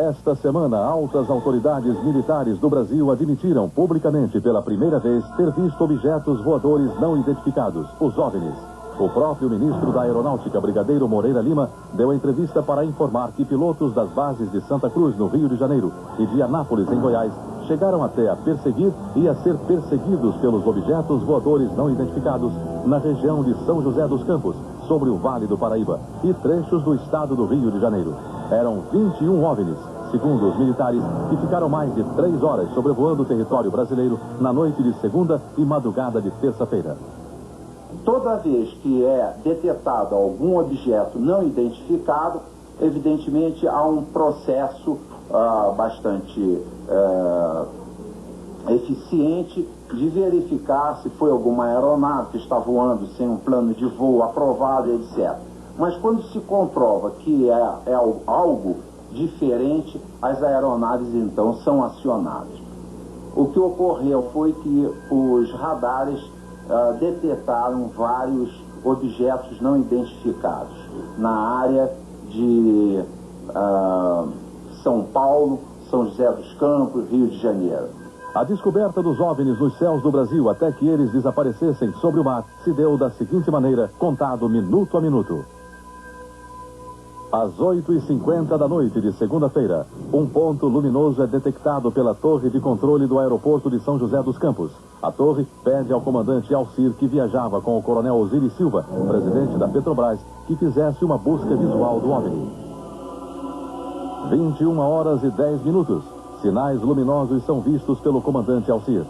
Esta semana, altas autoridades militares do Brasil admitiram publicamente pela primeira vez ter visto objetos voadores não identificados, os OVNIs. O próprio ministro da Aeronáutica, Brigadeiro Moreira Lima, deu entrevista para informar que pilotos das bases de Santa Cruz, no Rio de Janeiro, e de Anápolis, em Goiás, chegaram até a perseguir e a ser perseguidos pelos objetos voadores não identificados na região de São José dos Campos, sobre o Vale do Paraíba, e trechos do estado do Rio de Janeiro. Eram 21 OVNIs, segundo os militares, que ficaram mais de 3 horas sobrevoando o território brasileiro na noite de segunda e madrugada de terça-feira. Toda vez que é detectado algum objeto não identificado, evidentemente há um processo bastante eficiente de verificar se foi alguma aeronave que está voando sem um plano de voo aprovado, etc. Mas quando se comprova que é algo diferente, as aeronaves então são acionadas. O que ocorreu foi que os radares detectaram vários objetos não identificados na área de São Paulo, São José dos Campos, Rio de Janeiro. A descoberta dos OVNIs nos céus do Brasil até que eles desaparecessem sobre o mar se deu da seguinte maneira, contado minuto a minuto. Às 8h50 da noite de segunda-feira, um ponto luminoso é detectado pela torre de controle do aeroporto de São José dos Campos. A torre pede ao comandante Alcir, que viajava com o coronel Osiris Silva, presidente da Petrobras, que fizesse uma busca visual do OVNI. 21h10. Sinais luminosos são vistos pelo comandante Alcir.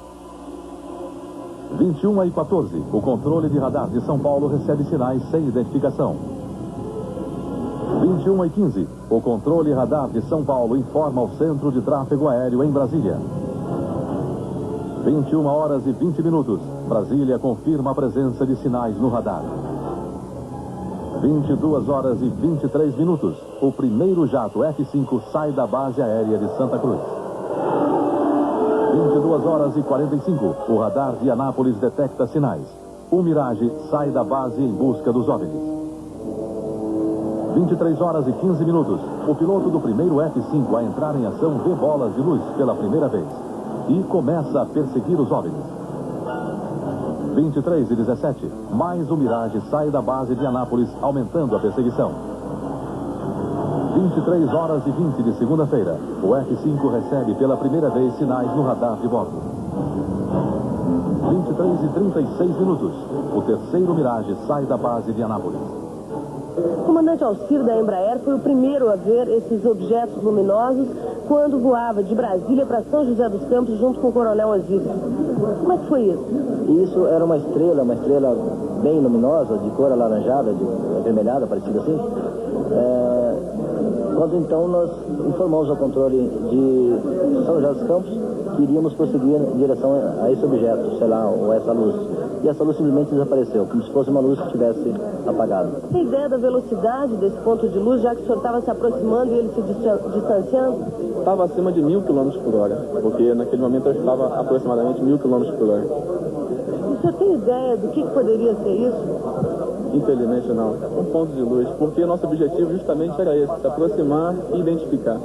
21h14, o controle de radar de São Paulo recebe sinais sem identificação. 21h15, o controle radar de São Paulo informa ao Centro de Tráfego Aéreo em Brasília. 21h20, Brasília confirma a presença de sinais no radar. 22h23, o primeiro jato F-5 sai da base aérea de Santa Cruz. 22h45, o radar de Anápolis detecta sinais. O Mirage sai da base em busca dos OVNIs. 23h15, o piloto do primeiro F-5 a entrar em ação vê bolas de luz pela primeira vez e começa a perseguir os OVNIs. 23h17, mais o Mirage sai da base de Anápolis, aumentando a perseguição. 23h20 de segunda-feira, o F-5 recebe pela primeira vez sinais no radar de bordo. 23h36, o terceiro Mirage sai da base de Anápolis. O comandante Alcir da Embraer foi o primeiro a ver esses objetos luminosos quando voava de Brasília para São José dos Campos junto com o coronel Osiris. Como é que foi isso? Isso era uma estrela bem luminosa, de cor alaranjada, de avermelhada, parecida assim. Quando então nós informamos ao controle de São José dos Campos que iríamos prosseguir em direção a esse objeto, sei lá, ou essa luz. E essa luz simplesmente desapareceu, como se fosse uma luz que tivesse apagado. Tem ideia da velocidade desse ponto de luz, já que o senhor estava se aproximando e ele se distanciando? Estava acima de 1000 km/h, porque naquele momento eu estava aproximadamente 1000 km/h. O senhor tem ideia do que poderia ser isso? Infelizmente não. Um ponto de luz, porque nosso objetivo justamente era esse, se aproximar e identificar.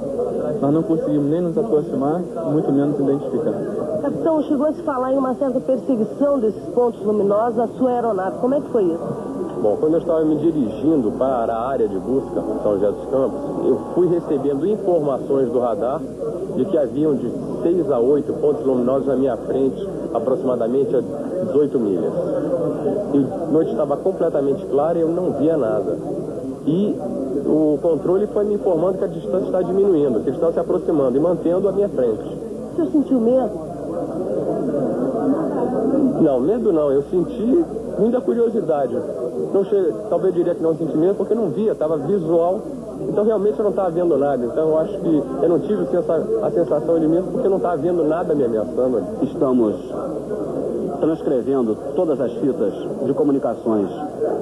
Nós não conseguimos nem nos aproximar, muito menos identificar. Capitão, chegou a se falar em uma certa perseguição desses pontos luminosos à sua aeronave. Como é que foi isso? Bom, quando eu estava me dirigindo para a área de busca, São José dos Campos, eu fui recebendo informações do radar de que haviam de 6 a 8 pontos luminosos à minha frente, aproximadamente a 18 milhas. E a noite estava completamente clara e eu não via nada. E o controle foi me informando que a distância está diminuindo, que eles estão se aproximando e mantendo à minha frente. O senhor sentiu medo? Não, medo não. Eu senti muita curiosidade. Não talvez diria que não senti medo porque não via, estava visual. Então realmente eu não estava vendo nada. Então eu acho que eu não tive a sensação de medo porque eu não estava vendo nada me ameaçando. Estamos transcrevendo todas as fitas de comunicações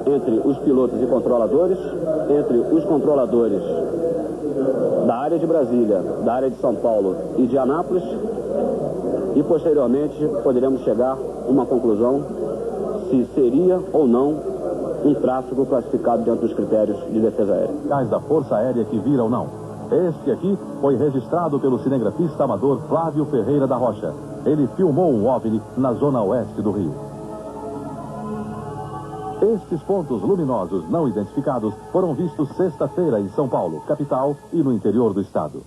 entre os pilotos e controladores, entre os controladores da área de Brasília, da área de São Paulo e de Anápolis, e posteriormente poderemos chegar a uma conclusão se seria ou não um tráfego classificado dentro dos critérios de defesa aérea. Cais da Força Aérea que viram não. Este aqui foi registrado pelo cinegrafista amador Flávio Ferreira da Rocha. Ele filmou um OVNI na zona oeste do Rio. Estes pontos luminosos não identificados foram vistos sexta-feira em São Paulo, capital, e no interior do estado.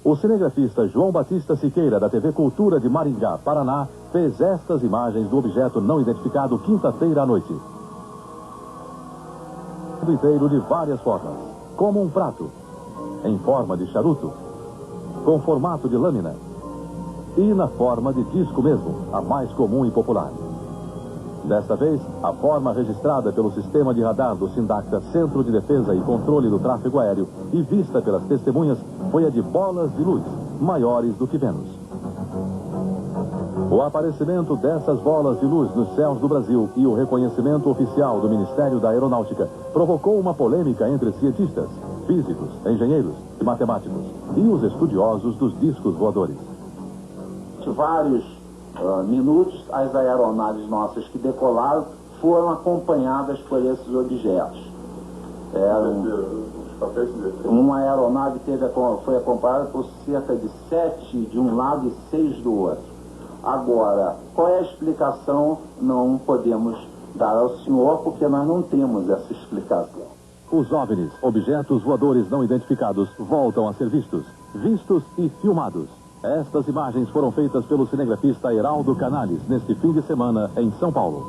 O cinegrafista João Batista Siqueira, da TV Cultura de Maringá, Paraná, fez estas imagens do objeto não identificado quinta-feira à noite. Inteiro de várias formas, como um prato, em forma de charuto, com formato de lâmina e na forma de disco mesmo, a mais comum e popular. Desta vez, a forma registrada pelo sistema de radar do Sindacta, Centro de Defesa e Controle do Tráfego Aéreo, e vista pelas testemunhas, foi a de bolas de luz, maiores do que Vênus. O aparecimento dessas bolas de luz nos céus do Brasil e o reconhecimento oficial do Ministério da Aeronáutica provocou uma polêmica entre cientistas, físicos, engenheiros e matemáticos e os estudiosos dos discos voadores. Vários minutos, as aeronaves nossas que decolaram foram acompanhadas por esses objetos. Uma aeronave foi acompanhada por cerca de 7 de um lado e 6 do outro. Agora, qual é a explicação? Não podemos dar ao senhor, porque nós não temos essa explicação. Os OVNIs, objetos voadores não identificados, voltam a ser vistos e filmados. Estas imagens foram feitas pelo cinegrafista Heraldo Canales neste fim de semana em São Paulo.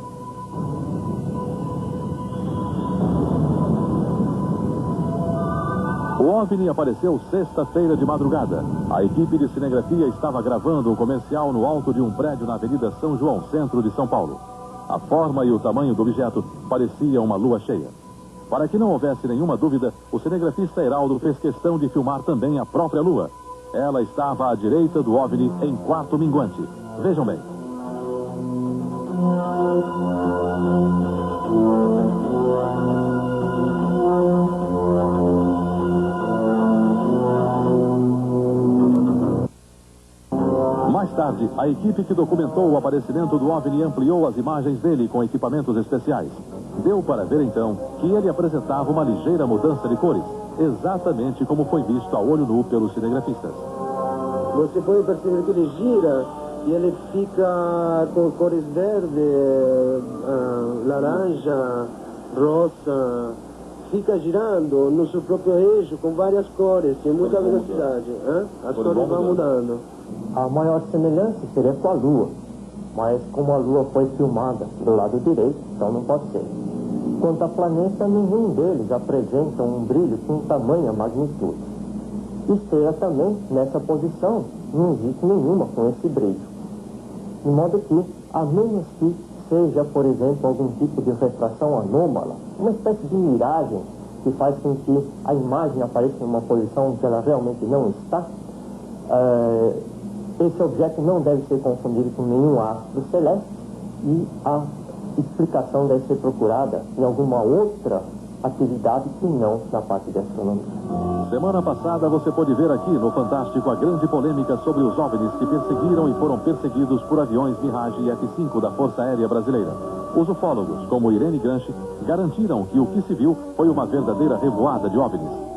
O OVNI apareceu sexta-feira de madrugada. A equipe de cinegrafia estava gravando um comercial no alto de um prédio na Avenida São João, centro de São Paulo. A forma e o tamanho do objeto parecia uma lua cheia. Para que não houvesse nenhuma dúvida, o cinegrafista Heraldo fez questão de filmar também a própria lua. Ela estava à direita do OVNI em quarto minguante. Vejam bem. Mais tarde, a equipe que documentou o aparecimento do OVNI ampliou as imagens dele com equipamentos especiais. Deu para ver então que ele apresentava uma ligeira mudança de cores, exatamente como foi visto a olho nu pelos cinegrafistas. Você pode perceber que ele gira e ele fica com cores verde, laranja, rosa, fica girando no seu próprio eixo com várias cores, em muita velocidade. As cores vão mudando. A maior semelhança seria com a Lua, mas como a Lua foi filmada do lado direito, então não pode ser. Quanto a planeta, nenhum deles apresenta um brilho com tamanha magnitude. Estrela também, nessa posição, não existe nenhuma com esse brilho. De modo que, a menos que seja, por exemplo, algum tipo de refração anômala, uma espécie de miragem que faz com que a imagem apareça em uma posição que ela realmente não está, esse objeto não deve ser confundido com nenhum astro celeste e a explicação deve ser procurada em alguma outra atividade que não na parte de astronomia. Semana passada você pôde ver aqui no Fantástico a grande polêmica sobre os OVNIs que perseguiram e foram perseguidos por aviões Mirage e F-5 da Força Aérea Brasileira. Os ufólogos, como Irene Granchi, garantiram que o que se viu foi uma verdadeira revoada de OVNIs.